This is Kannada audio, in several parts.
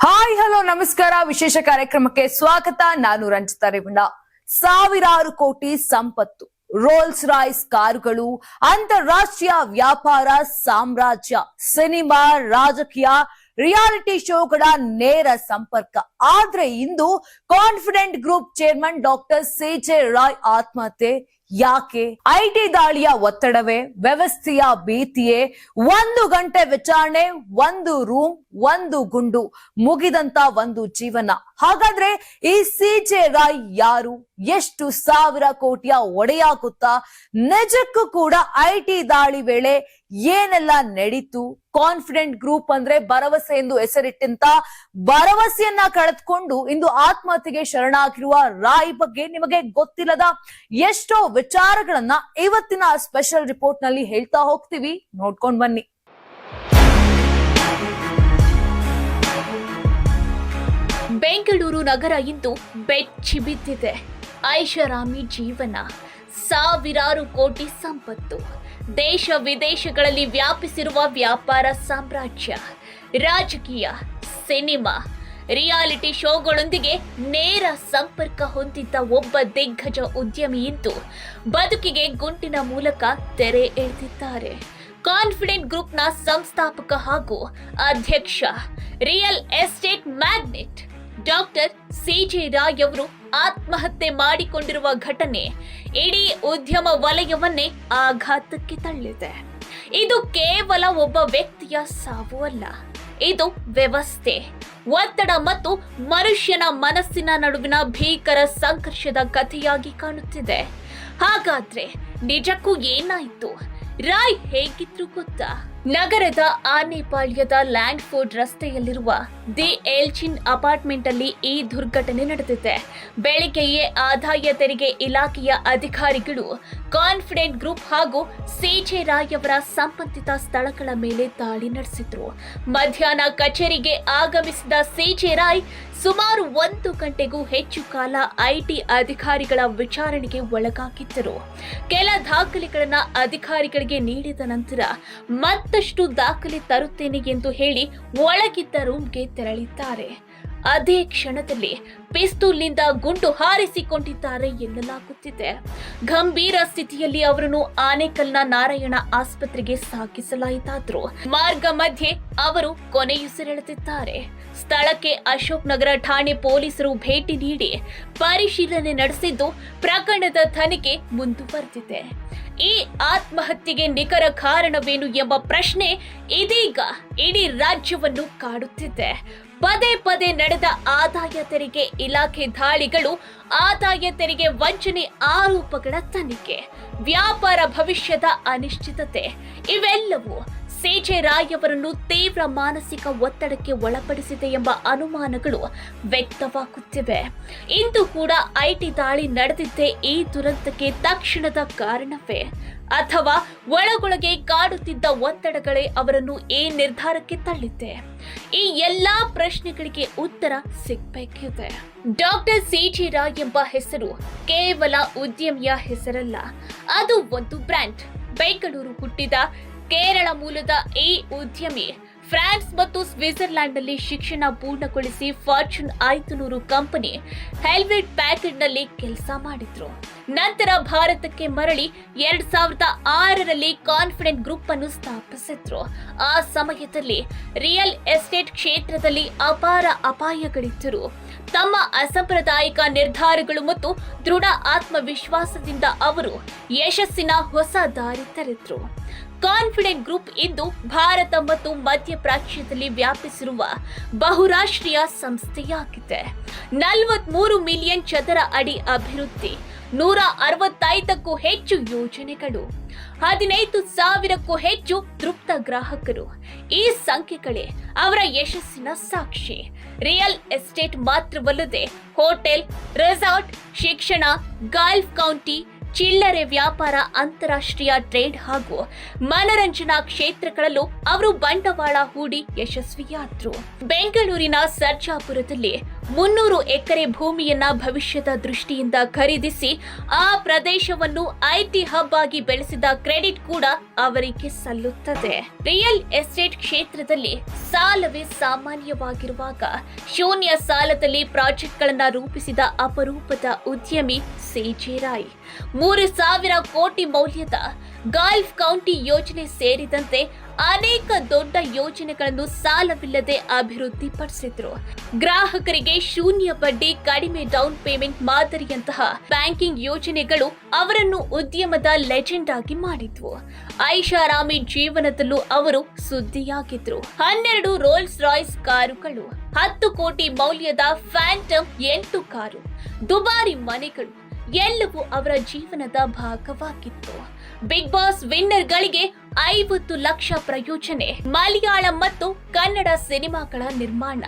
ಹಾಯ್ ಹಲೋ ನಮಸ್ಕಾರ. ವಿಶೇಷ ಕಾರ್ಯಕ್ರಮಕ್ಕೆ ಸ್ವಾಗತ. ನಾನು ರಂಜಿತಾ ರೇವಣ್ಣ. ಸಾವಿರಾರು ಕೋಟಿ ಸಂಪತ್ತು, ರೋಲ್ಸ್ ರಾಯ್ಸ್ ಕಾರುಗಳು, ಅಂತಾರಾಷ್ಟ್ರೀಯ ವ್ಯಾಪಾರ ಸಾಮ್ರಾಜ್ಯ, ಸಿನಿಮಾ, ರಾಜಕೀಯ, ರಿಯಾಲಿಟಿ ಶೋಗಳ ನೇರ ಸಂಪರ್ಕ. ಆದ್ರೆ ಇಂದು confident group chairman doctor CJ Roy ಆತ್ಮಹತ್ಯೆ. ಯಾಕೆ? ಐಟಿ ದಾಳಿಯ ಒತ್ತಡವೇ? ವ್ಯವಸ್ಥೆಯ ಭೀತಿಯೇ? 1 ಗಂಟೆ ವಿಚಾರಣೆ, 1 ರೂಮ್, 1 ಗುಂಡು, ಮುಗಿದಂತ ಒಂದು ಜೀವನ. ಹಾಗಾದ್ರೆ ಈ ಸಿಜೆ ರಾಯ್ ಯಾರು? ಎಷ್ಟು ಸಾವಿರ ಕೋಟಿಯ ಒಡೆಯ ಗೊತ್ತಾ? ನಿಜಕ್ಕೂ ಕೂಡ ಐಟಿ ದಾಳಿ ವೇಳೆ ಏನೆಲ್ಲ ನಡೀತು? ಕಾನ್ಫಿಡೆಂಟ್ ಗ್ರೂಪ್ ಅಂದ್ರೆ ಭರವಸೆ ಎಂದು ಹೆಸರಿಟ್ಟಂತ ಭರವಸೆಯನ್ನ ಕಳೆದುಕೊಂಡು ಇಂದು ಆತ್ಮಹತ್ಯೆಗೆ ಶರಣಾಗಿರುವ ರಾಯ್ ಬಗ್ಗೆ ನಿಮಗೆ ಗೊತ್ತಿಲ್ಲದ ಎಷ್ಟೋ ವಿಚಾರಗಳನ್ನ ಇವತ್ತಿನ ಸ್ಪೆಷಲ್ ರಿಪೋರ್ಟ್ ನಲ್ಲಿ ಹೇಳ್ತಾ ಹೋಗ್ತೀವಿ. ನೋಡ್ಕೊಂಡ್ ಬನ್ನಿ. ಬೆಂಗಳೂರು ನಗರ ಇಂದು ಬೆಚ್ಚಿ ಬಿದ್ದಿದೆ. ಐಷಾರಾಮಿ ಜೀವನ, ಸಾವಿರಾರು ಕೋಟಿ ಸಂಪತ್ತು, ದೇಶ ವಿದೇಶಗಳಲ್ಲಿ ವ್ಯಾಪಿಸಿರುವ ವ್ಯಾಪಾರ ಸಾಮ್ರಾಜ್ಯ, ರಾಜಕೀಯ, ಸಿನಿಮಾ, ರಿಯಾಲಿಟಿ ಶೋಗಳೊಂದಿಗೆ ನೇರ ಸಂಪರ್ಕ ಹೊಂದಿದ್ದ ಒಬ್ಬ ದಿಗ್ಗಜ ಉದ್ಯಮಿ ಇಂದು ಬದುಕಿಗೆ ಗುಂಟಿನ ಮೂಲಕ ತೆರೆ ಎಳೆದಿದ್ದಾರೆ. ಕಾನ್ಫಿಡೆಂಟ್ ಗ್ರೂಪ್ನ ಸಂಸ್ಥಾಪಕ ಹಾಗೂ ಅಧ್ಯಕ್ಷ, real estate magnet doctor CJ Roy ಅವರು ಆತ್ಮಹತ್ಯೆ ಮಾಡಿಕೊಂಡಿರುವ ಘಟನೆ ಇಡೀ ಉದ್ಯಮ ವಲಯವನ್ನೇ ಆಘಾತಕ್ಕೆ ತಳ್ಳಿದೆ. ಇದು ಕೇವಲ ಒಬ್ಬ ವ್ಯಕ್ತಿಯ ಸಾವು ಅಲ್ಲ, ಇದು ವ್ಯವಸ್ಥೆ, ಒತ್ತಡ ಮತ್ತು ಮನುಷ್ಯನ ಮನಸ್ಸಿನ ನಡುವಿನ ಭೀಕರ ಸಂಘರ್ಷದ ಕಥೆಯಾಗಿ ಕಾಣುತ್ತಿದೆ. ಹಾಗಾದ್ರೆ ನಿಜಕ್ಕೂ ಏನಾಯ್ತು? ರಾಯ್ ಹೇಗಿದ್ರು ಗೊತ್ತಾ? ನಗರದ ಆನೆಪಾಳ್ಯದ ಲ್ಯಾಂಡ್ಫೋರ್ಡ್ ರಸ್ತೆಯಲ್ಲಿರುವ ದಿ ಎಲ್ಚಿನ್ ಅಪಾರ್ಟ್ಮೆಂಟ್ ಅಲ್ಲಿ ಈ ದುರ್ಘಟನೆ ನಡೆದಿದೆ. ಬೆಳಿಗ್ಗೆಯೇ ಆದಾಯ ತೆರಿಗೆ ಇಲಾಖೆಯ ಅಧಿಕಾರಿಗಳು ಕಾನ್ಫಿಡೆಂಟ್ ಗ್ರೂಪ್ ಹಾಗೂ ಸಿಜೆ ರಾಯ್ ಅವರ ಸಂಬಂಧಿತ ಸ್ಥಳಗಳ ಮೇಲೆ ದಾಳಿ ನಡೆಸಿದ್ರು. ಮಧ್ಯಾಹ್ನ ಕಚೇರಿಗೆ ಆಗಮಿಸಿದ ಸಿಜೆ ರಾಯ್ ಸುಮಾರು 1 ಗಂಟೆಗೂ ಹೆಚ್ಚು ಕಾಲ ಐಟಿ ಅಧಿಕಾರಿಗಳ ವಿಚಾರಣೆಗೆ ಒಳಗಾಗಿದ್ದರು. ಕೆಲ ದಾಖಲೆಗಳನ್ನ ಅಧಿಕಾರಿಗಳಿಗೆ ನೀಡಿದ ನಂತರ ಮತ್ತಷ್ಟು ದಾಖಲೆ ತರುತ್ತೇನೆ ಎಂದು ಹೇಳಿ ಒಳಗಿದ್ದ ರೂಮ್ಗೆ ತೆರಳಿದ್ದಾರೆ. ಅದೇ ಕ್ಷಣದಲ್ಲಿ ಪಿಸ್ತೂಲ್ನಿಂದ ಗುಂಡು ಹಾರಿಸಿಕೊಂಡಿದ್ದಾರೆ ಎನ್ನಲಾಗುತ್ತಿದೆ. ಗಂಭೀರ ಸ್ಥಿತಿಯಲ್ಲಿ ಅವರನ್ನು ಆನೇಕಲ್ನ ನಾರಾಯಣ ಆಸ್ಪತ್ರೆಗೆ ಸಾಗಿಸಲಾಯಿತಾದ್ರು ಮಾರ್ಗ ಮಧ್ಯೆ ಅವರು ಕೊನೆಯುಸಿರೆಳೆದಿದ್ದಾರೆ. ಸ್ಥಳಕ್ಕೆ ಅಶೋಕ್ ನಗರ ಠಾಣೆ ಪೊಲೀಸರು ಭೇಟಿ ನೀಡಿ ಪರಿಶೀಲನೆ ನಡೆಸಿದ್ದು ಪ್ರಕರಣದ ತನಿಖೆ ಮುಂದುವರೆದಿದೆ. ಈ ಆತ್ಮಹತ್ಯೆಗೆ ನಿಖರ ಕಾರಣವೇನು ಎಂಬ ಪ್ರಶ್ನೆ ಇದೀಗ ಇಡೀ ರಾಜ್ಯವನ್ನು ಕಾಡುತ್ತಿದೆ. ಪದೇ ಪದೇ ನಡೆದ ಆದಾಯ ತೆರಿಗೆ ಇಲಾಖೆ ದಾಳಿಗಳು, ಆದಾಯ ತೆರಿಗೆ ವಂಚನೆ ಆರೋಪಗಳ ತನಿಖೆ, ವ್ಯಾಪಾರ ಭವಿಷ್ಯದ ಅನಿಶ್ಚಿತತೆ ಇವೆಲ್ಲವೂ ಸಿಜೆ ರಾಯ್ ಅವರನ್ನು ತೀವ್ರ ಮಾನಸಿಕ ಒತ್ತಡಕ್ಕೆ ಒಳಪಡಿಸಿದೆ ಎಂಬ ಅನುಮಾನಗಳು ವ್ಯಕ್ತವಾಗುತ್ತಿವೆ. ಇಂದು ಕೂಡ ಐಟಿ ದಾಳಿ ನಡೆದಿದ್ದೇ ಈ ದುರಂತಕ್ಕೆ ತಕ್ಷಣದ ಕಾರಣವೇ, ಅಥವಾ ಒಳಗೊಳಗೆ ಕಾಡುತ್ತಿದ್ದ ಒತ್ತಡಗಳೇ ಅವರನ್ನು ಈ ನಿರ್ಧಾರಕ್ಕೆ ತಳ್ಳಿದೆ? ಈ ಎಲ್ಲಾ ಪ್ರಶ್ನೆಗಳಿಗೆ ಉತ್ತರ ಸಿಗಬೇಕಿದೆ. ಡಾಕ್ಟರ್ ಸಿಜೆ ರಾಯ್ ಎಂಬ ಹೆಸರು ಕೇವಲ ಉದ್ಯಮಿಯ ಹೆಸರಲ್ಲ, ಅದು ಒಂದು ಬ್ರ್ಯಾಂಡ್. ಬೆಂಗಳೂರು ಹುಟ್ಟಿದ ಕೇರಳ ಮೂಲದ ಈ ಉದ್ಯಮಿ ಫ್ರಾನ್ಸ್ ಮತ್ತು ಸ್ವಿಟ್ಜರ್ಲ್ಯಾಂಡ್ ನಲ್ಲಿ ಶಿಕ್ಷಣ ಪೂರ್ಣಗೊಳಿಸಿ ಫಾರ್ಚೂನ್ 500 ಕಂಪನಿ ಹೆಲ್ವೆಟ್ ಪ್ಯಾಕೆಟ್ ನಲ್ಲಿ ಕೆಲಸ ಮಾಡಿದ್ರು. ನಂತರ ಭಾರತಕ್ಕೆ ಮರಳಿ 2006ರಲ್ಲಿ ಕಾನ್ಫಿಡೆಂಟ್ ಗ್ರೂಪ್ ಅನ್ನು ಸ್ಥಾಪಿಸಿದ್ರು. ಆ ಸಮಯದಲ್ಲಿ ರಿಯಲ್ ಎಸ್ಟೇಟ್ ಕ್ಷೇತ್ರದಲ್ಲಿ ಅಪಾರ ಅಪಾಯಗಳಿದ್ದರು. ತಮ್ಮ ಅಸಾಂಪ್ರದಾಯಿಕ ನಿರ್ಧಾರಗಳು ಮತ್ತು ದೃಢ ಆತ್ಮವಿಶ್ವಾಸದಿಂದ ಅವರು ಯಶಸ್ಸಿನ ಹೊಸ ದಾರಿ ತೆರೆದ್ರು. ಕಾನ್ಫಿಡೆಂಟ್ ಗ್ರೂಪ್ ಇಂದು ಭಾರತ ಮತ್ತು ಮಧ್ಯಪ್ರಾಚ್ಯದಲ್ಲಿ ವ್ಯಾಪಿಸಿರುವ ಬಹುರಾಷ್ಟ್ರೀಯ ಸಂಸ್ಥೆಯಾಗಿದೆ. 43 ಮಿಲಿಯನ್ ಚದರ ಅಡಿ ಅಭಿವೃದ್ಧಿ, 165ಕ್ಕೂ ಹೆಚ್ಚು ಯೋಜನೆಗಳು, 15,000ಕ್ಕೂ ಹೆಚ್ಚು ತೃಪ್ತ ಗ್ರಾಹಕರು. ಈ ಸಂಖ್ಯೆಗಳೇ ಅವರ ಯಶಸ್ಸಿನ ಸಾಕ್ಷಿ. ರಿಯಲ್ ಎಸ್ಟೇಟ್ ಮಾತ್ರವಲ್ಲದೆ ಹೋಟೆಲ್, ರೆಸಾರ್ಟ್, ಶಿಕ್ಷಣ, ಗಾಲ್ಫ್ ಕೌಂಟಿ, ಚಿಲ್ಲರೆ ವ್ಯಾಪಾರ, ಅಂತಾರಾಷ್ಟ್ರೀಯ ಟ್ರೇಡ್ ಹಾಗೂ ಮನರಂಜನಾ ಕ್ಷೇತ್ರಗಳಲ್ಲೂ ಅವರು ಬಂಡವಾಳ ಹೂಡಿ ಯಶಸ್ವಿಯಾದ್ರು. ಬೆಂಗಳೂರಿನ ಸರ್ಜಾಪುರದಲ್ಲಿ 300 ಎಕರೆ ಭೂಮಿಯನ್ನ ಭವಿಷ್ಯದ ದೃಷ್ಟಿಯಿಂದ ಖರೀದಿಸಿ ಆ ಪ್ರದೇಶವನ್ನು ಐಟಿ ಹಬ್ ಆಗಿ ಬೆಳೆಸಿದ ಕ್ರೆಡಿಟ್ ಕೂಡ ಅವರಿಗೆ ಸಲ್ಲುತ್ತದೆ. ರಿಯಲ್ ಎಸ್ಟೇಟ್ ಕ್ಷೇತ್ರದಲ್ಲಿ ಸಾಲವೇ ಸಾಮಾನ್ಯವಾಗಿರುವಾಗ ಶೂನ್ಯ ಸಾಲದಲ್ಲಿ ಪ್ರಾಜೆಕ್ಟ್ಗಳನ್ನ ರೂಪಿಸಿದ ಅಪರೂಪದ ಉದ್ಯಮಿ ಸಿಜೆ ರಾಯ್ 3,000 ಕೋಟಿ ಮೌಲ್ಯದ ಗಾಲ್ಫ್ ಕೌಂಟಿ ಯೋಜನೆ ಸೇರಿದಂತೆ ಅನೇಕ ದೊಡ್ಡ ಯೋಜನೆಗಳನ್ನು ಸಾಲವಿಲ್ಲದೆ ಅಭಿವೃದ್ಧಿಪಡಿಸಿದ್ರು. ಗ್ರಾಹಕರಿಗೆ ಶೂನ್ಯ ಬಡ್ಡಿ, ಕಡಿಮೆ ಡೌನ್ ಪೇಮೆಂಟ್ ಮಾದರಿಯಂತಹ ಬ್ಯಾಂಕಿಂಗ್ ಯೋಜನೆಗಳು ಅವರನ್ನು ಉದ್ಯಮದ ಲೆಜೆಂಡ್ ಆಗಿ ಮಾಡಿದ್ವು. ಐಷಾರಾಮಿ ಜೀವನದಲ್ಲೂ ಅವರು ಸುದ್ದಿಯಾಗಿದ್ರು. 12 ರೋಲ್ಸ್ ರಾಯ್ಸ್ ಕಾರುಗಳು, 10 ಕೋಟಿ ಮೌಲ್ಯದ ಫ್ಯಾಂಟಮ್ 8 ಕಾರು, ದುಬಾರಿ ಮನೆಗಳು ಎಲ್ಲವೂ ಅವರ ಜೀವನದ ಭಾಗವಾಗಿತ್ತು. ಬಿಗ್ ಬಾಸ್ ವಿನ್ನರ್ಗಳಿಗೆ 50 ಲಕ್ಷ ಪ್ರಯೋಜನೆ, ಮಲಯಾಳಂ ಮತ್ತು ಕನ್ನಡ ಸಿನಿಮಾಗಳ ನಿರ್ಮಾಣ,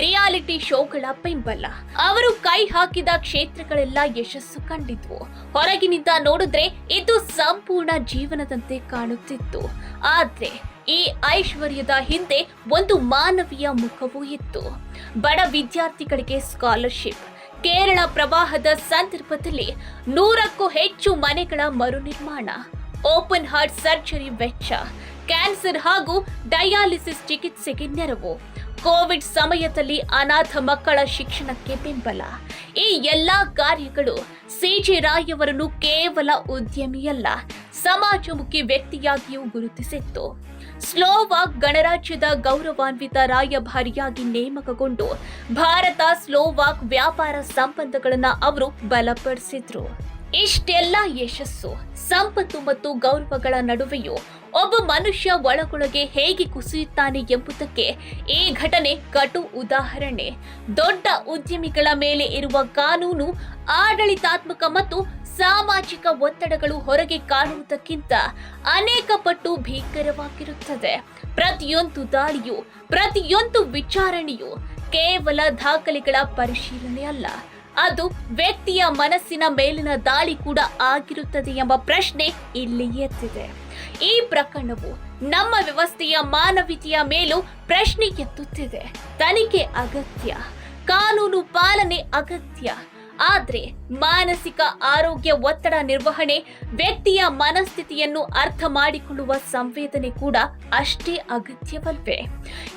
ರಿಯಾಲಿಟಿ ಶೋಗಳ ಬೆಂಬಲ, ಅವರು ಕೈ ಹಾಕಿದ ಕ್ಷೇತ್ರಗಳೆಲ್ಲ ಯಶಸ್ಸು ಕಂಡಿದ್ವು. ಹೊರಗಿನಿಂದ ನೋಡಿದ್ರೆ ಇದು ಸಂಪೂರ್ಣ ಜೀವನದಂತೆ ಕಾಣುತ್ತಿತ್ತು. ಆದ್ರೆ ಈ ಐಶ್ವರ್ಯದ ಹಿಂದೆ ಒಂದು ಮಾನವೀಯ ಮುಖವೂ ಇತ್ತು. ಬಡ ವಿದ್ಯಾರ್ಥಿಗಳಿಗೆ ಸ್ಕಾಲರ್ಶಿಪ್, ಕೇರಳ ಪ್ರವಾಹದ ಸಂದರ್ಭದಲ್ಲಿ 100ಕ್ಕೂ ಹೆಚ್ಚು ಮನೆಗಳ ಮರುನಿರ್ಮಾಣ, ಓಪನ್ ಹಾರ್ಟ್ ಸರ್ಜರಿ ವೆಚ್ಚ, ಕ್ಯಾನ್ಸರ್ ಹಾಗೂ ಡಯಾಲಿಸಿಸ್ ಚಿಕಿತ್ಸೆಗೆ ನೆರವು, ಕೋವಿಡ್ ಸಮಯದಲ್ಲಿ ಅನಾಥ ಮಕ್ಕಳ ಶಿಕ್ಷಣಕ್ಕೆ ಬೆಂಬಲ. ಈ ಎಲ್ಲಾ ಕಾರ್ಯಗಳು ಸಿಜೆ ರಾಯ್ ಅವರನ್ನು ಕೇವಲ ಉದ್ಯಮಿಯಲ್ಲ, ಸಮಾಜಮುಖಿ ವ್ಯಕ್ತಿಯಾಗಿಯೂ ಗುರುತಿಸಿತ್ತು. ಸ್ಲೋವಾಕ್ ಗಣರಾಜ್ಯದ ಗೌರವಾನ್ವಿತ ರಾಯಭಾರಿಯಾಗಿ ನೇಮಕಗೊಂಡು ಭಾರತ ಸ್ಲೋವಾಕ್ ವ್ಯಾಪಾರ ಸಂಬಂಧಗಳನ್ನು ಅವರು ಬಲಪಡಿಸಿದ್ರು. ಇಷ್ಟೆಲ್ಲ ಯಶಸ್ಸು, ಸಂಪತ್ತು ಮತ್ತು ಗೌರವಗಳ ನಡುವೆಯೂ ಒಬ್ಬ ಮನುಷ್ಯ ಒಳಗೊಳಗೆ ಹೇಗೆ ಕುಸಿಯುತ್ತಾನೆ ಎಂಬುದಕ್ಕೆ ಈ ಘಟನೆ ಕಟು ಉದಾಹರಣೆ. ದೊಡ್ಡ ಉದ್ಯಮಿಗಳ ಮೇಲೆ ಇರುವ ಕಾನೂನು, ಆಡಳಿತಾತ್ಮಕ ಮತ್ತು ಸಾಮಾಜಿಕ ಒತ್ತಡಗಳು ಹೊರಗೆ ಕಾಣುವುದಕ್ಕಿಂತ ಅನೇಕ ಪಟ್ಟು ಭೀಕರವಾಗಿರುತ್ತದೆ. ಪ್ರತಿಯೊಂದು ದಾಳಿಯು, ಪ್ರತಿಯೊಂದು ವಿಚಾರಣೆಯು ಕೇವಲ ದಾಖಲೆಗಳ ಪರಿಶೀಲನೆ ಅಲ್ಲ, ಅದು ವ್ಯಕ್ತಿಯ ಮನಸ್ಸಿನ ಮೇಲಿನ ದಾಳಿ ಕೂಡ ಆಗಿರುತ್ತದೆ ಎಂಬ ಪ್ರಶ್ನೆ ಇಲ್ಲಿ ಎದ್ದಿದೆ. ಈ ಪ್ರಕರಣವು ನಮ್ಮ ವ್ಯವಸ್ಥೆಯ ಮಾನವೀಯತೆಯ ಮೇಲೂ ಪ್ರಶ್ನೆ ಎತ್ತುತ್ತಿದೆ. ತನಿಖೆ ಅಗತ್ಯ, ಕಾನೂನು ಪಾಲನೆ ಅಗತ್ಯ, ಆದ್ರೆ ಮಾನಸಿಕ ಆರೋಗ್ಯ, ಒತ್ತಡ ನಿರ್ವಹಣೆ, ವ್ಯಕ್ತಿಯ ಮನಸ್ಥಿತಿಯನ್ನು ಅರ್ಥ ಮಾಡಿಕೊಳ್ಳುವ ಸಂವೇದನೆ ಕೂಡ ಅಷ್ಟೇ ಅಗತ್ಯವಲ್ವೇ?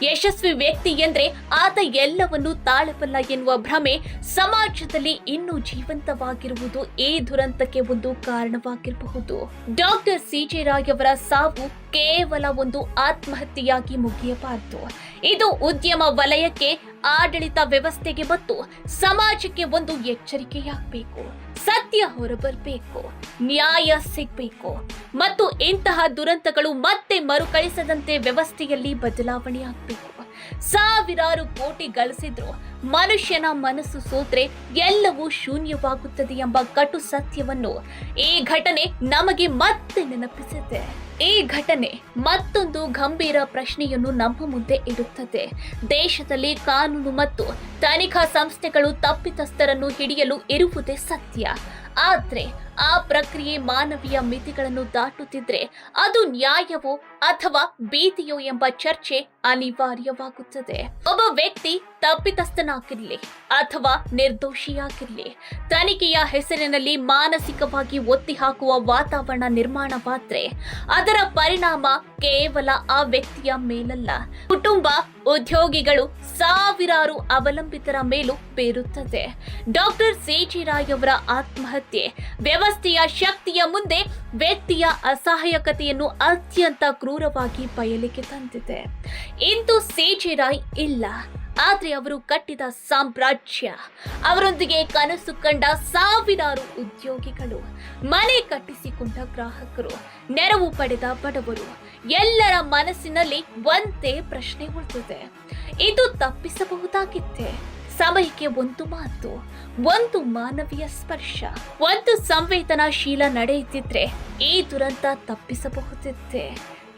ಯಶಸ್ವಿ ವ್ಯಕ್ತಿ ಎಂದ್ರೆ ಆತ ಎಲ್ಲವನ್ನೂ ತಾಳಬಲ್ಲ ಎನ್ನುವ ಭ್ರಮೆ ಸಮಾಜದಲ್ಲಿ ಇನ್ನೂ ಜೀವಂತವಾಗಿರುವುದು ಈ ದುರಂತಕ್ಕೆ ಒಂದು ಕಾರಣವಾಗಿರಬಹುದು. ಡಾಕ್ಟರ್ ಸಿಜೆ ರಾಯ್ ಅವರ ಸಾವು ಕೇವಲ ಒಂದು ಆತ್ಮಹತ್ಯೆಯಾಗಿ ಮುಗಿಯಬಾರದು. ಇದು ಉದ್ಯಮ ವಲಯಕ್ಕೆ, ಆಡಳಿತ ವ್ಯವಸ್ಥೆಗೆ ಮತ್ತು ಸಮಾಜಕ್ಕೆ ಒಂದು ಎಚ್ಚರಿಕೆಯಾಗಬೇಕು. ಸತ್ಯ ಹೊರಬರಬೇಕು, ನ್ಯಾಯ ಸಿಗಬೇಕು ಮತ್ತು ಇಂತಹ ದುರಂತಗಳು ಮತ್ತೆ ಮರುಕಳಿಸದಂತೆ ವ್ಯವಸ್ಥೆಯಲ್ಲಿ ಬದಲಾವಣೆ ಆಗಬೇಕು. ಸಾವಿರಾರು ಕೋಟಿ ಗಳಿಸಿದ್ರು ಮನುಷ್ಯನ ಮನಸ್ಸು ಸೋತ್ರೆ ಎಲ್ಲವೂ ಶೂನ್ಯವಾಗುತ್ತದೆ ಎಂಬ ಕಟು ಸತ್ಯವನ್ನು ಈ ಘಟನೆ ನಮಗೆ ಮತ್ತೆ ನೆನಪಿಸಿದೆ. ಈ ಘಟನೆ ಮತ್ತೊಂದು ಗಂಭೀರ ಪ್ರಶ್ನೆಯನ್ನು ನಮ್ಮ ಮುಂದೆ ಇಡುತ್ತದೆ. ದೇಶದಲ್ಲಿ ಕಾನೂನು ಮತ್ತು ತನಿಖಾ ಸಂಸ್ಥೆಗಳು ತಪ್ಪಿತಸ್ಥರನ್ನು ಹಿಡಿಯಲು ಇರುವುದೇ ಸತ್ಯ. ಆದ್ರೆ ಆ ಪ್ರಕ್ರಿಯೆ ಮಾನವೀಯ ಮಿತಿಗಳನ್ನು ದಾಟುತ್ತಿದ್ರೆ ಅದು ನ್ಯಾಯವೋ ಅಥವಾ ಭೀತಿಯೋ ಎಂಬ ಚರ್ಚೆ ಅನಿವಾರ್ಯವಾಗುತ್ತದೆ. ಒಬ್ಬ ವ್ಯಕ್ತಿ ತಪ್ಪಿತಸ್ಥನಾಗಿರ್ಲಿ ಅಥವಾ ನಿರ್ದೋಷಿಯಾಗಿರ್ಲಿ, ತನಿಖೆಯ ಹೆಸರಿನಲ್ಲಿ ಮಾನಸಿಕವಾಗಿ ಒತ್ತಿ ಹಾಕುವ ವಾತಾವರಣ ನಿರ್ಮಾಣವಾದ್ರೆ ಅದರ ಪರಿಣಾಮ ಕೇವಲ ಆ ವ್ಯಕ್ತಿಯ ಮೇಲಲ್ಲ, ಕುಟುಂಬ, ಉದ್ಯೋಗಿಗಳು, ಸಾವಿರಾರು ಅವಲಂಬಿತರ ಮೇಲೂ ಬೀರುತ್ತದೆ. ಡಾಕ್ಟರ್ ಸಿಜೆ ರಾಯ್ ಅವರ ಆತ್ಮಹತ್ಯೆ ವ್ಯವಸ್ಥೆಯ ಶಕ್ತಿಯ ಮುಂದೆ ವ್ಯಕ್ತಿಯ ಅಸಹಾಯಕತೆಯನ್ನು ಅತ್ಯಂತ ಕ್ರೂರವಾಗಿ ಬಯಲಿಗೆ ತಂದಿದೆ. ಇಂದು ಸಿಜೆ ರಾಯ್ ಇಲ್ಲ, ಆದ್ರೆ ಅವರು ಕಟ್ಟಿದ ಸಾಮ್ರಾಜ್ಯ, ಅವರೊಂದಿಗೆ ಕನಸು ಕಂಡ ಸಾವಿರಾರು ಉದ್ಯೋಗಿಗಳು, ಮನೆ ಕಟ್ಟಿಸಿಕೊಂಡ ಗ್ರಾಹಕರು, ನೆರವು ಪಡೆದ ಬಡವರು, ಎಲ್ಲರ ಮನಸ್ಸಿನಲ್ಲಿ ಒಂದೇ ಪ್ರಶ್ನೆ ಉಳಿದಿದೆ. ಇದು ತಪ್ಪಿಸಬಹುದಾಗಿತ್ತೆ. ಸಮಯಕ್ಕೆ ಒಂದು ಮಾತು, ಒಂದು ಮಾನವೀಯ ಸ್ಪರ್ಶ, ಒಂದು ಸಂವೇದನಾಶೀಲ ನಡೆಯುತ್ತಿದ್ರೆ ಈ ದುರಂತ ತಪ್ಪಿಸಬಹುದಿತ್ತೆ.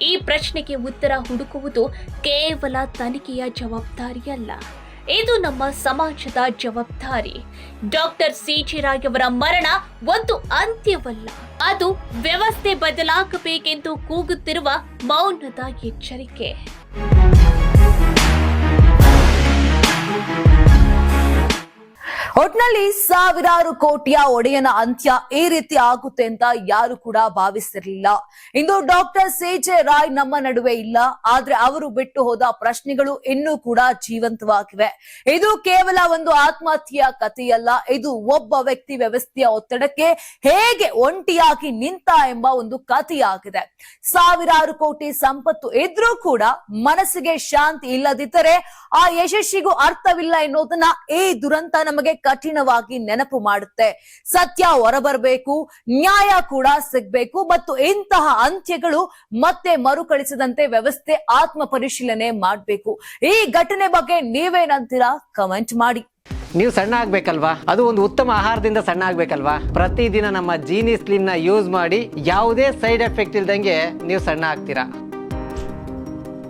ಈ ಪ್ರಶ್ನೆಗೆ ಉತ್ತರ ಹುಡುಕುವುದು ಕೇವಲ ತನಿಖೆಯ ಜವಾಬ್ದಾರಿಯಲ್ಲ, ಇದು ನಮ್ಮ ಸಮಾಜದ ಜವಾಬ್ದಾರಿ. ಡಾಕ್ಟರ್ ಸಿಜೆ ರಾಯ್ ಅವರ ಮರಣ ಒಂದು ಅಂತ್ಯವಲ್ಲ, ಅದು ವ್ಯವಸ್ಥೆ ಬದಲಾಗಬೇಕೆಂದು ಕೂಗುತ್ತಿರುವ ಮೌನದ ಎಚ್ಚರಿಕೆ. ಒಟ್ನಲ್ಲಿ ಸಾವಿರಾರು ಕೋಟಿಯ ಒಡೆಯನ ಅಂತ್ಯ ಈ ರೀತಿ ಆಗುತ್ತೆ ಅಂತ ಯಾರು ಕೂಡ ಭಾವಿಸಿರಲಿಲ್ಲ. ಇಂದು ಡಾಕ್ಟರ್ ಸಿ.ಜೆ. ರಾಯ್ ನಮ್ಮ ನಡುವೆ ಇಲ್ಲ, ಆದ್ರೆ ಅವರು ಬಿಟ್ಟು ಹೋದ ಪ್ರಶ್ನೆಗಳು ಇನ್ನೂ ಕೂಡ ಜೀವಂತವಾಗಿವೆ. ಇದು ಕೇವಲ ಒಂದು ಆತ್ಮಹತ್ಯೆಯ ಕಥೆಯಲ್ಲ, ಇದು ಒಬ್ಬ ವ್ಯಕ್ತಿ ವ್ಯವಸ್ಥೆಯ ಒತ್ತಡಕ್ಕೆ ಹೇಗೆ ಒಂಟಿಯಾಗಿ ನಿಂತ ಎಂಬ ಒಂದು ಕಥೆಯಾಗಿದೆ. ಸಾವಿರಾರು ಕೋಟಿ ಸಂಪತ್ತು ಇದ್ರೂ ಕೂಡ ಮನಸ್ಸಿಗೆ ಶಾಂತಿ ಇಲ್ಲದಿದ್ದರೆ ಆ ಯಶಸ್ಸಿಗೂ ಅರ್ಥವಿಲ್ಲ ಎನ್ನುವುದನ್ನ ಈ ದುರಂತ ನಮಗೆ ಕಠಿಣವಾಗಿ ನೆನಪು ಮಾಡುತ್ತೆ. ಸತ್ಯ ಹೊರಬರಬೇಕು, ನ್ಯಾಯ ಕೂಡ ಸಿಗ್ಬೇಕು ಮತ್ತು ಇಂತಹ ಅಂತ್ಯಗಳು ಮತ್ತೆ ಮರುಕಳಿಸದಂತೆ ವ್ಯವಸ್ಥೆ ಆತ್ಮ ಪರಿಶೀಲನೆ ಮಾಡಬೇಕು. ಈ ಘಟನೆ ಬಗ್ಗೆ ನೀವೇನಂತೀರಾ? ಕಮೆಂಟ್ ಮಾಡಿ. ನೀವು ಸಣ್ಣ ಆಗ್ಬೇಕಲ್ವಾ? ಅದು ಒಂದು ಉತ್ತಮ ಆಹಾರದಿಂದ ಸಣ್ಣ ಆಗ್ಬೇಕಲ್ವಾ? ಪ್ರತಿದಿನ ನಮ್ಮ ಜೀನಿ ಸ್ಲಿಮ್ ನ ಯೂಸ್ ಮಾಡಿ ಯಾವುದೇ ಸೈಡ್ ಎಫೆಕ್ಟ್ ಇಲ್ದಂಗೆ ನೀವು ಸಣ್ಣ ಆಗ್ತೀರಾ.